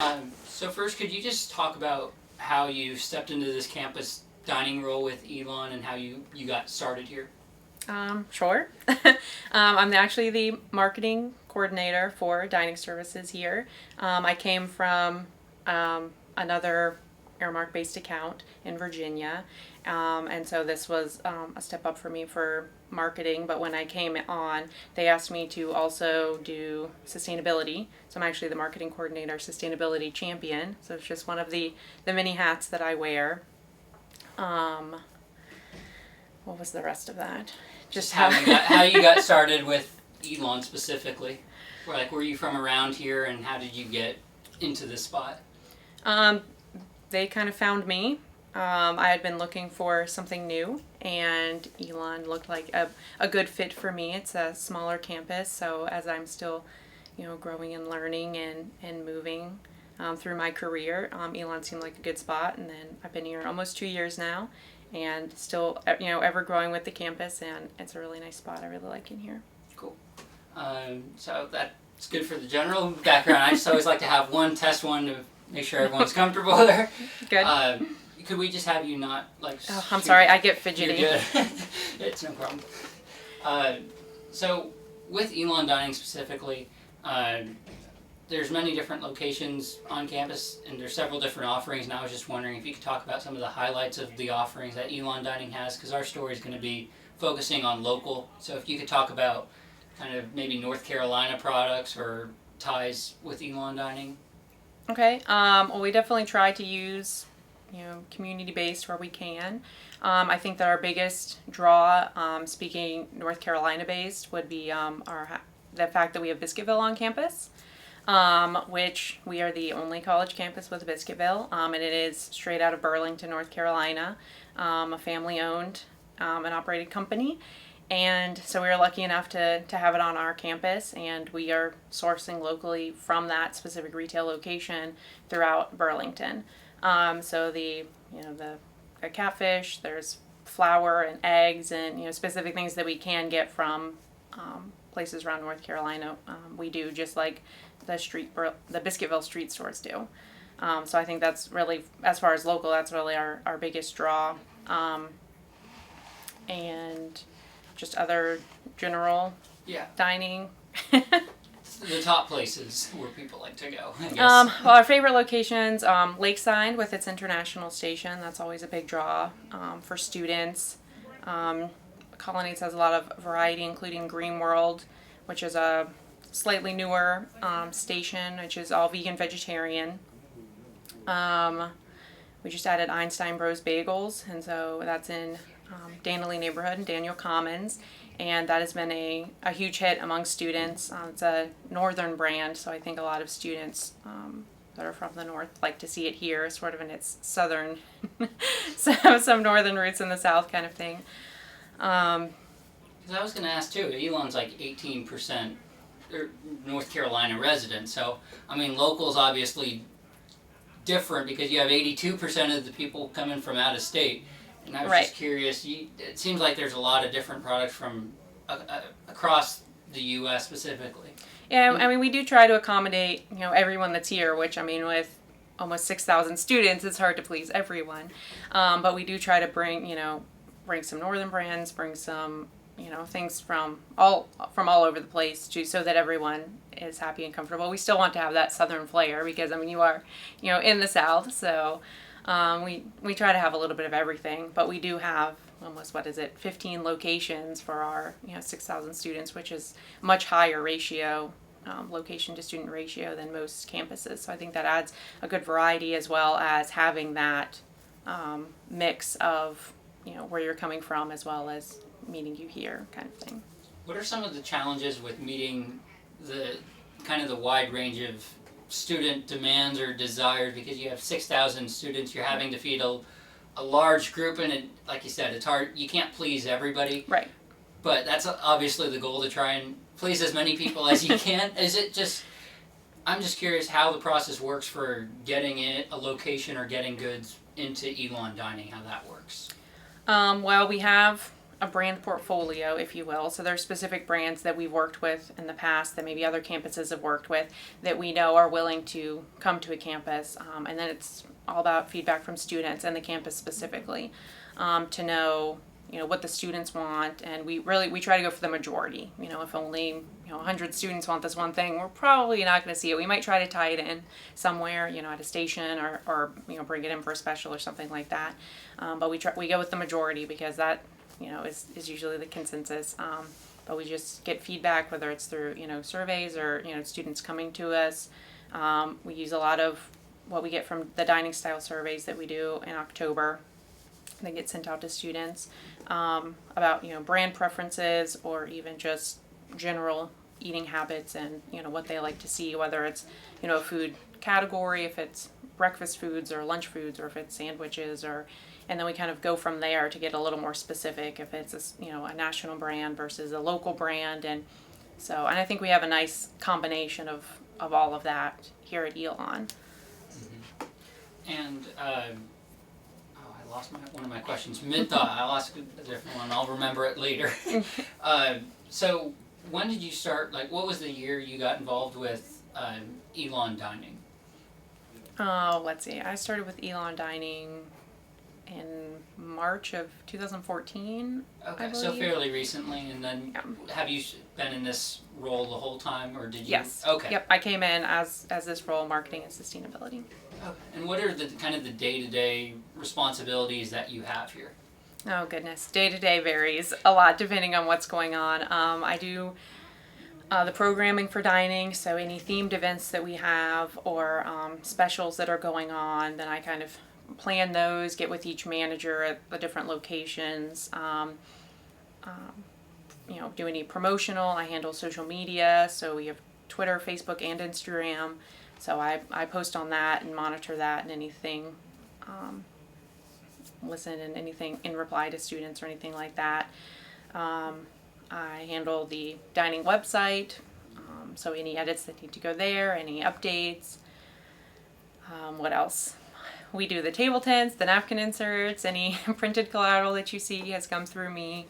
So first, could you just talk about how you stepped into this campus dining role with Elon and how you got started here? Sure. I'm actually the marketing coordinator for dining services here. I came from another Aramark based account in Virginia, and so this was a step up for me for marketing. But when I came on, they asked me to also do sustainability. So I'm actually the marketing coordinator, sustainability champion. So it's just one of the many hats that I wear. What was the rest of that? Just how you got started with Elon specifically. Were you from around here, and how did you get into this spot? They kind of found me. I had been looking for something new, and Elon looked like a good fit for me. It's a smaller campus, so as I'm still, growing and learning and moving through my career, Elon seemed like a good spot. And then I've been here almost 2 years now, and still, ever growing with the campus, and it's a really nice spot. I really like in here. Cool. So that's good for the general background. I just always like to have one test one to make sure everyone's comfortable there. Good. Could we just have you not Oh, I'm sorry, I get fidgety. You're good. It's no problem. So with Elon Dining specifically, there's many different locations on campus, and there's several different offerings, and I was just wondering if you could talk about some of the highlights of the offerings that Elon Dining has, because our story is going to be focusing on local. So if you could talk about kind of maybe North Carolina products or ties with Elon Dining. Okay. Well, we definitely try to use, community-based where we can. I think that our biggest draw, speaking North Carolina-based, would be the fact that we have Biscuitville on campus, which we are the only college campus with Biscuitville, and it is straight out of Burlington, North Carolina, a family-owned and operated company. And so we were lucky enough to have it on our campus, and we are sourcing locally from that specific retail location throughout Burlington. So the catfish, there's flour and eggs and specific things that we can get from places around North Carolina. We do just like the Biscuitville street stores do. So I think that's really, as far as local, that's really our biggest draw. And just other general dining. The top places where people like to go, I guess. Well, our favorite locations, Lakeside with its international station. That's always a big draw for students. Colonnades has a lot of variety, including Green World, which is a slightly newer station, which is all vegan, vegetarian. We just added Einstein Bros Bagels, and so that's in Danley neighborhood in Daniel Commons, and that has been a huge hit among students. It's a northern brand, so I think a lot of students that are from the north like to see it here, sort of in its southern, some northern roots in the south kind of thing. Because I was going to ask too, Elon's like 18% North Carolina resident, so I mean locals obviously different because you have 82% of the people coming from out of state. And I was just curious, it seems like there's a lot of different products from across the U.S. specifically. Yeah, I mean, we do try to accommodate, everyone that's here, which, I mean, with almost 6,000 students, it's hard to please everyone. But we do try to bring some northern brands, bring some, things from all over the place so that everyone is happy and comfortable. We still want to have that southern flair because, I mean, you are, in the South, so... We try to have a little bit of everything, but we do have almost, 15 locations for our, 6,000 students, which is much higher ratio, location to student ratio than most campuses. So I think that adds a good variety as well as having that mix of, where you're coming from as well as meeting you here kind of thing. What are some of the challenges with meeting the wide range of student demands or desires, because you have 6,000 students, you're having to feed a large group, and it, like you said, it's hard, you can't please everybody. Right. But that's obviously the goal, to try and please as many people as you can. I'm just curious how the process works for getting a location or getting goods into Elon Dining, how that works. Well, we have a brand portfolio, if you will. So there's specific brands that we've worked with in the past that maybe other campuses have worked with that we know are willing to come to a campus. And then it's all about feedback from students and the campus specifically, to know, what the students want. And we try to go for the majority. If only 100 students want this one thing, we're probably not going to see it. We might try to tie it in somewhere, at a station, or bring it in for a special or something like that. But we go with the majority, because that is usually the consensus. But we just get feedback, whether it's through surveys or students coming to us. We use a lot of what we get from the dining style surveys that we do in October. They get sent out to students, about brand preferences, or even just general eating habits, and what they like to see, whether it's a food category, if it's breakfast foods or lunch foods, or if it's sandwiches, and then we kind of go from there to get a little more specific, if it's a national brand versus a local brand. And I think we have a nice combination of all of that here at Elon. Mm-hmm. And I lost one of my questions mid-thought. I'll ask a different one. I'll remember it later. So when did you start, what was the year you got involved with Elon Dining? Let's see. I started with Elon Dining in March of 2014. Okay, so fairly recently. And then have you been in this role the whole time, or did you? Yes. Okay. Yep, I came in as this role, marketing and sustainability. Okay. And what are the kind of the day-to-day responsibilities that you have here? Oh goodness, day to day varies a lot depending on what's going on. I do the programming for dining, so any themed events that we have, or specials that are going on, then I kind of plan those, get with each manager at the different locations. Do any promotional. I handle social media, so we have Twitter, Facebook, and Instagram. So I post on that and monitor that, and anything, listen, and anything in reply to students or anything like that. I handle the dining website, so any edits that need to go there, any updates. What else? We do the table tents, the napkin inserts, any printed collateral that you see has come through me.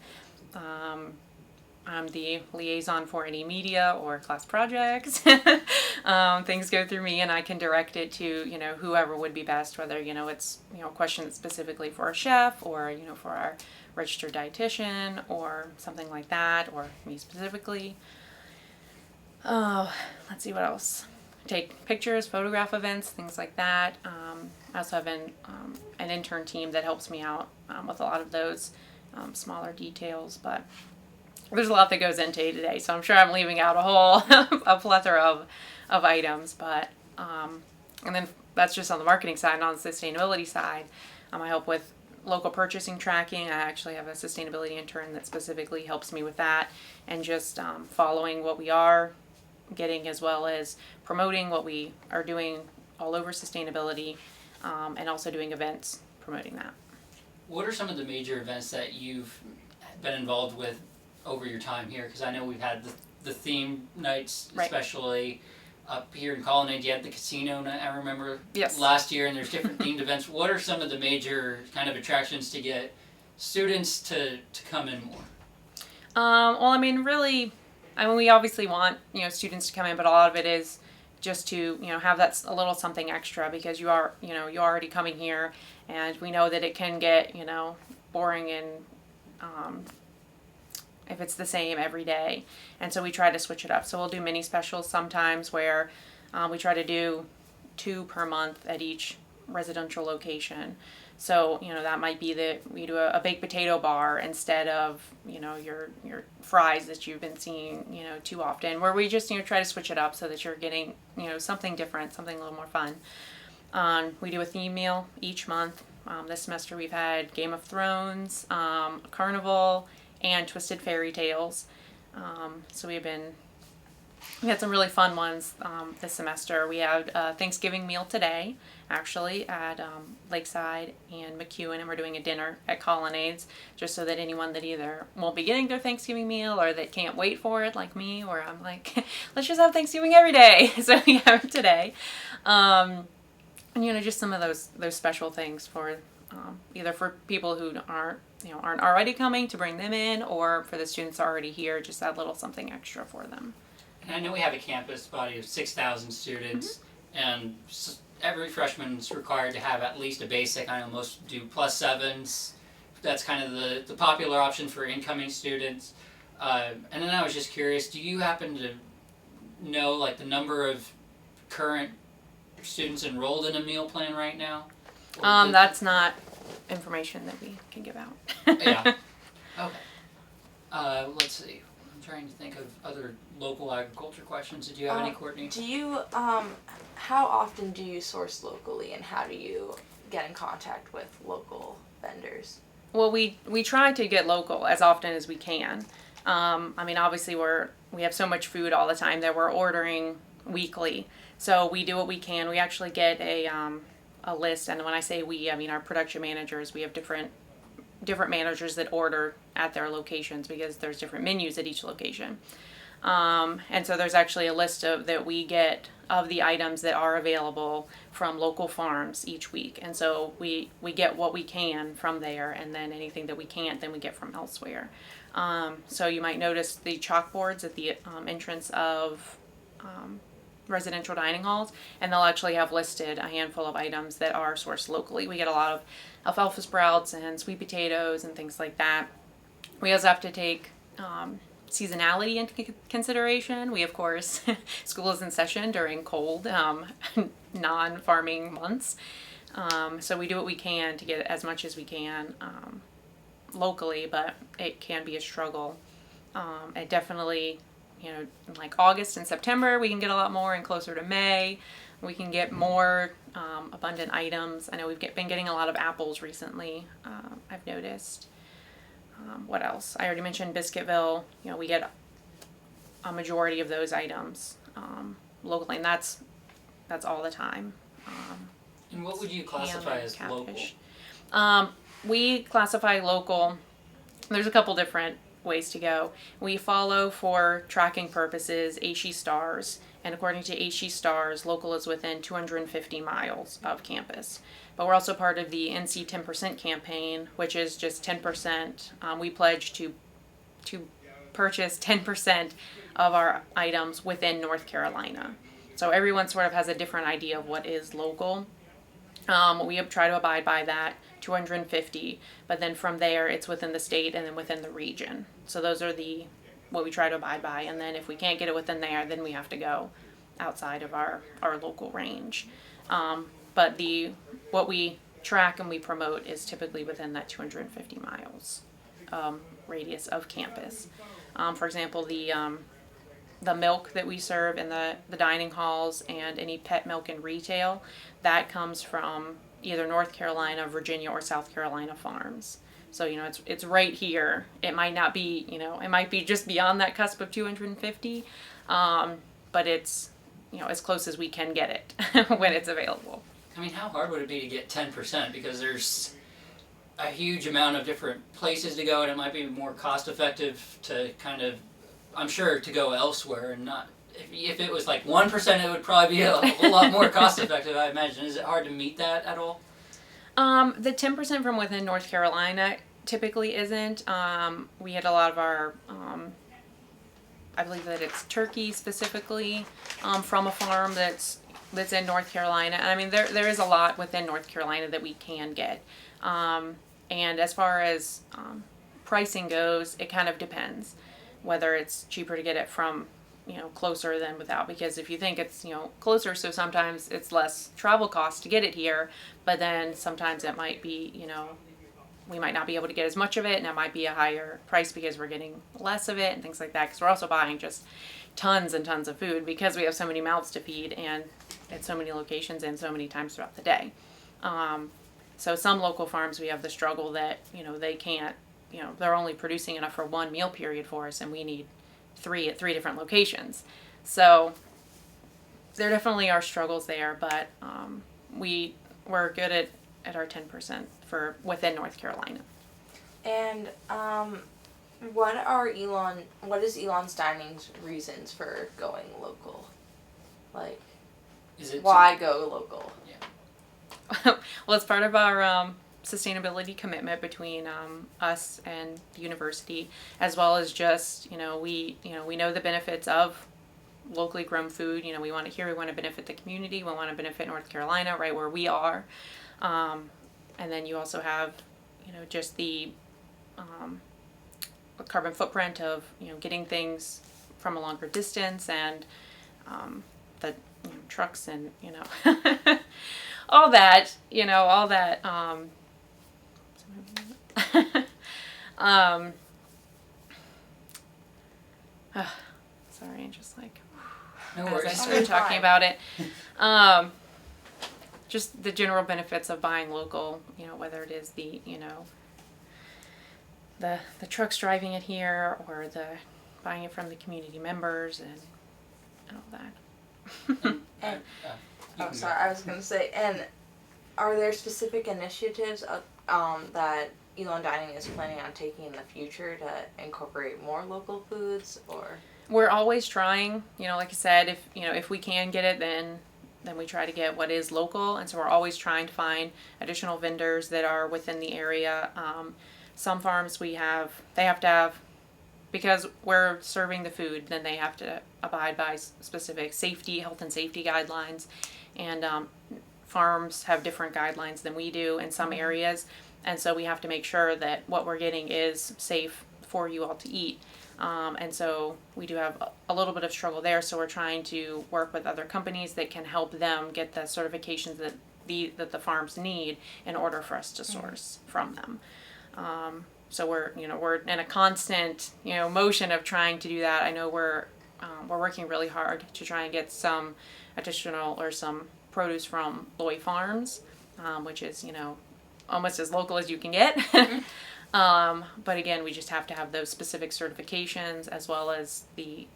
I'm the liaison for any media or class projects. Things go through me, and I can direct it to, whoever would be best, whether, it's, a question that's specifically for a chef, or, for our registered dietitian, or something like that, or me specifically. Let's see what else. Take pictures, photograph events, things like that. I also have an intern team that helps me out with a lot of those smaller details, but there's a lot that goes into day to day, so I'm sure I'm leaving out a plethora of items. But and then that's just on the marketing side. And on the sustainability side, I help with local purchasing tracking. I actually have a sustainability intern that specifically helps me with that, and just following what we are getting, as well as promoting what we are doing all over sustainability, and also doing events promoting that. What are some of the major events that you've been involved with over your time here? Because I know we've had the theme nights, right, especially up here in Colonnade. You had the casino night, I remember, yes, last year, and there's different themed events. What are some of the major kind of attractions to get students to come in more? Well, we obviously want, students to come in, but a lot of it is just to, have that a little something extra, because you're already coming here, and we know that it can get, boring, and if it's the same every day. And so we try to switch it up. So we'll do mini specials sometimes, where we try to do 2 per month at each residential location. So, that might be that we do a baked potato bar instead of, your fries that you've been seeing, too often, where we just, try to switch it up so that you're getting, something different, something a little more fun. We do a theme meal each month. This semester we've had Game of Thrones, Carnival, and Twisted Fairy Tales. So we had some really fun ones this semester. We had a Thanksgiving meal today, actually, at Lakeside and McEwen, and we're doing a dinner at Colonnades, just so that anyone that either won't be getting their Thanksgiving meal, or that can't wait for it, like me, or I'm like, let's just have Thanksgiving every day. So we have it today. And, just some of those special things for either for people who aren't aren't already coming, to bring them in, or for the students already here, just that little something extra for them. And I know we have a campus body of 6,000 students, and every freshman's required to have at least a basic. I know most do +7s. That's kind of the popular option for incoming students. And then I was just curious, do you happen to know like the number of current students enrolled in a meal plan right now? That's not information that we can give out. Yeah. Okay. Let's see. I'm trying to think of other local agriculture questions. Did you have any, Courtney? Do you, how often do you source locally, and how do you get in contact with local vendors? Well, we try to get local as often as we can. Obviously we have so much food all the time that we're ordering weekly. So we do what we can. We actually get a list, and when I say we, I mean our production managers. We have different managers that order at their locations because there's different menus at each location. And so there's actually a list that we get of the items that are available from local farms each week. And so we get what we can from there, and then anything that we can't, then we get from elsewhere. So you might notice the chalkboards at the entrance of residential dining halls, and they'll actually have listed a handful of items that are sourced locally. We get a lot of alfalfa sprouts and sweet potatoes and things like that. We also have to take seasonality into consideration. We, of course, school is in session during cold, non-farming months. So we do what we can to get as much as we can locally, but it can be a struggle. It definitely, in like August and September, we can get a lot more, and closer to May, we can get more abundant items. I know we've been getting a lot of apples recently, I've noticed. What else? I already mentioned Biscuitville. We get a majority of those items locally, and that's all the time. And what would you classify as local? We classify local. There's a couple different ways to go. We follow, for tracking purposes, ASHE stars, and according to ASHE stars, local is within 250 miles of campus. But we're also part of the NC 10% campaign, which is just 10%. We pledge to purchase 10% of our items within North Carolina. So everyone sort of has a different idea of what is local. We try to abide by that, 250, but then from there it's within the state and then within the region. So those are what we try to abide by, and then if we can't get it within there, then we have to go outside of our local range. But what we track and we promote is typically within that 250 miles radius of campus. For example, the milk that we serve in the dining halls and any pet milk in retail, that comes from either North Carolina, Virginia, or South Carolina farms. So, it's right here. It might not be, it might be just beyond that cusp of 250, but it's, as close as we can get it when it's available. I mean, how hard would it be to get 10%? Because there's a huge amount of different places to go, and it might be more cost effective to kind of, I'm sure, to go elsewhere and not. If it was like 1%, it would probably be a whole lot more cost effective, I imagine. Is it hard to meet that at all? The 10% from within North Carolina typically isn't. We had a lot of our, I believe that it's turkey specifically, from a farm that's in North Carolina. And I mean, there is a lot within North Carolina that we can get. And as far as pricing goes, it kind of depends whether it's cheaper to get it from closer than without, because if you think it's closer, so sometimes it's less travel costs to get it here, but then sometimes it might be we might not be able to get as much of it, and it might be a higher price because we're getting less of it and things like that, because we're also buying just tons and tons of food because we have so many mouths to feed and at so many locations and so many times throughout the day. So some local farms, we have the struggle that they can't, they're only producing enough for one meal period for us, and we need 3 at 3 different locations. So there definitely are struggles there, but we're good at our 10% for within North Carolina. And what is Elon's Dining's reasons for going local? Like, why go local? Yeah. Well, it's part of our sustainability commitment between us and the university, as well as just we know the benefits of locally grown food. We want to benefit the community. We want to benefit North Carolina, right where we are. And then you also have, just the carbon footprint of, getting things from a longer distance, and the trucks and, all that, sorry, I'm just like, No as I worries. started talking about it. Just the general benefits of buying local, whether it is the trucks driving it here, or the buying it from the community members and all that. And, You oh, can sorry, I was going to say, and are there specific initiatives that Elon Dining is planning on taking in the future to incorporate more local foods, or? We're always trying, like I said, if we can get it, then we try to get what is local, and so we're always trying to find additional vendors that are within the area. Some farms they have to have, because we're serving the food, then they have to abide by specific health and safety guidelines, and farms have different guidelines than we do in some areas, and so we have to make sure that what we're getting is safe for you all to eat. And so we do have a little bit of struggle there, so we're trying to work with other companies that can help them get the certifications that the farms need in order for us to source from them. So we're in a constant motion of trying to do that. I know we're working really hard to try and get some additional or some produce from Loy Farms, which is almost as local as you can get. But again, we just have to have those specific certifications, as well as the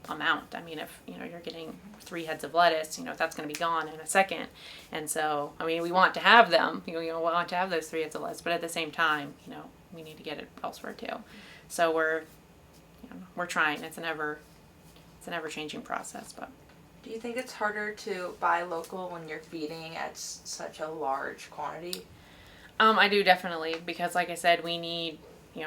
amount. I mean, if you're getting 3 heads of lettuce, that's going to be gone in a second. And so, I mean, we want to have them. We want to have those 3 heads of lettuce, but at the same time, we need to get it elsewhere too. So we're trying. It's an ever changing process. But Do you think it's harder to buy local when you're feeding at such a large quantity? I do, definitely, because like I said, we need,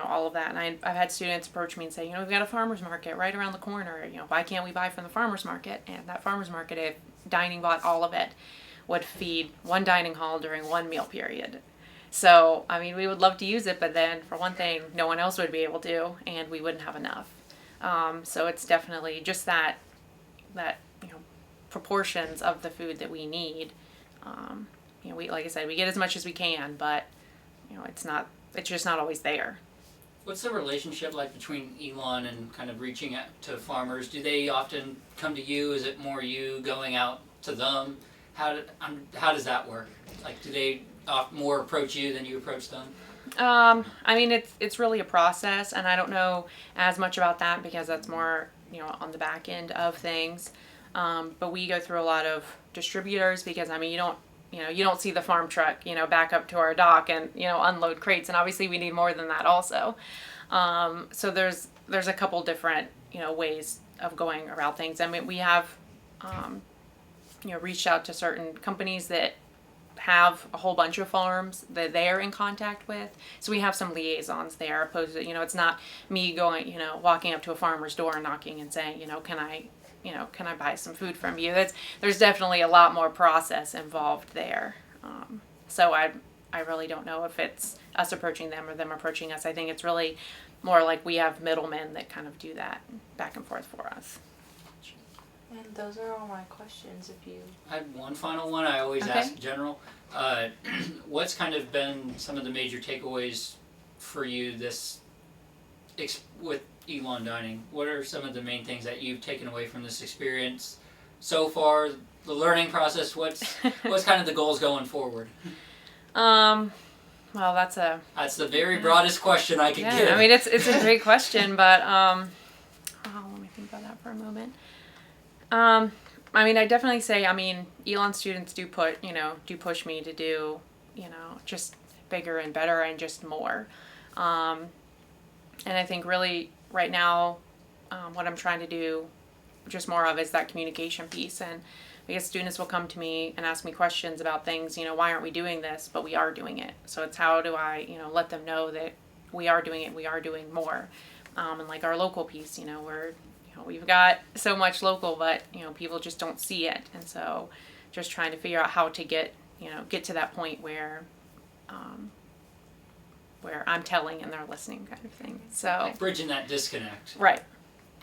all of that. And I've had students approach me and say, we've got a farmer's market right around the corner. Why can't we buy from the farmer's market? And that farmer's market, if Dining bought all of it, would feed one dining hall during one meal period. So, I mean, we would love to use it, but then for one thing, no one else would be able to, and we wouldn't have enough. So it's definitely just that proportions of the food that we need. We, like I said, we get as much as we can, but it's just not always there. What's the relationship like between Elon and kind of reaching out to farmers? Do they often come to you? Is it more you going out to them? How does that work? Like, do they more approach you than you approach them? I mean, it's really a process, and I don't know as much about that because that's more on the back end of things. But we go through a lot of distributors, because I mean, you don't see the farm truck, back up to our dock and, unload crates. And obviously we need more than that also. So there's a couple different, ways of going around things. I mean, we have, reached out to certain companies that have a whole bunch of farms that they're in contact with. So we have some liaisons there, opposed to, it's not me going, walking up to a farmer's door and knocking and saying, can I buy some food from you? There's definitely a lot more process involved there. So I really don't know if it's us approaching them or them approaching us. I think it's really more like we have middlemen that kind of do that back and forth for us. And those are all my questions. If you I had one final one I always Okay. ask general. What's kind of been some of the major takeaways for you with Elon Dining? What are some of the main things that you've taken away from this experience so far? The learning process. What's kind of the goals going forward? Well, that's the very broadest question I could give. I mean, it's a great question, but let me think about that for a moment. I mean, I definitely say, Elon students do push me to do, just bigger and better and just more. And I think really right now, what I'm trying to do just more of is that communication piece. And I guess students will come to me and ask me questions about things, why aren't we doing this? But we are doing it. So it's how do I, let them know that we are doing it, we are doing more. And like our local piece, we've got so much local, but, people just don't see it. And so just trying to figure out how to get to that point where I'm telling and they're listening kind of thing. So Bridging that disconnect. right.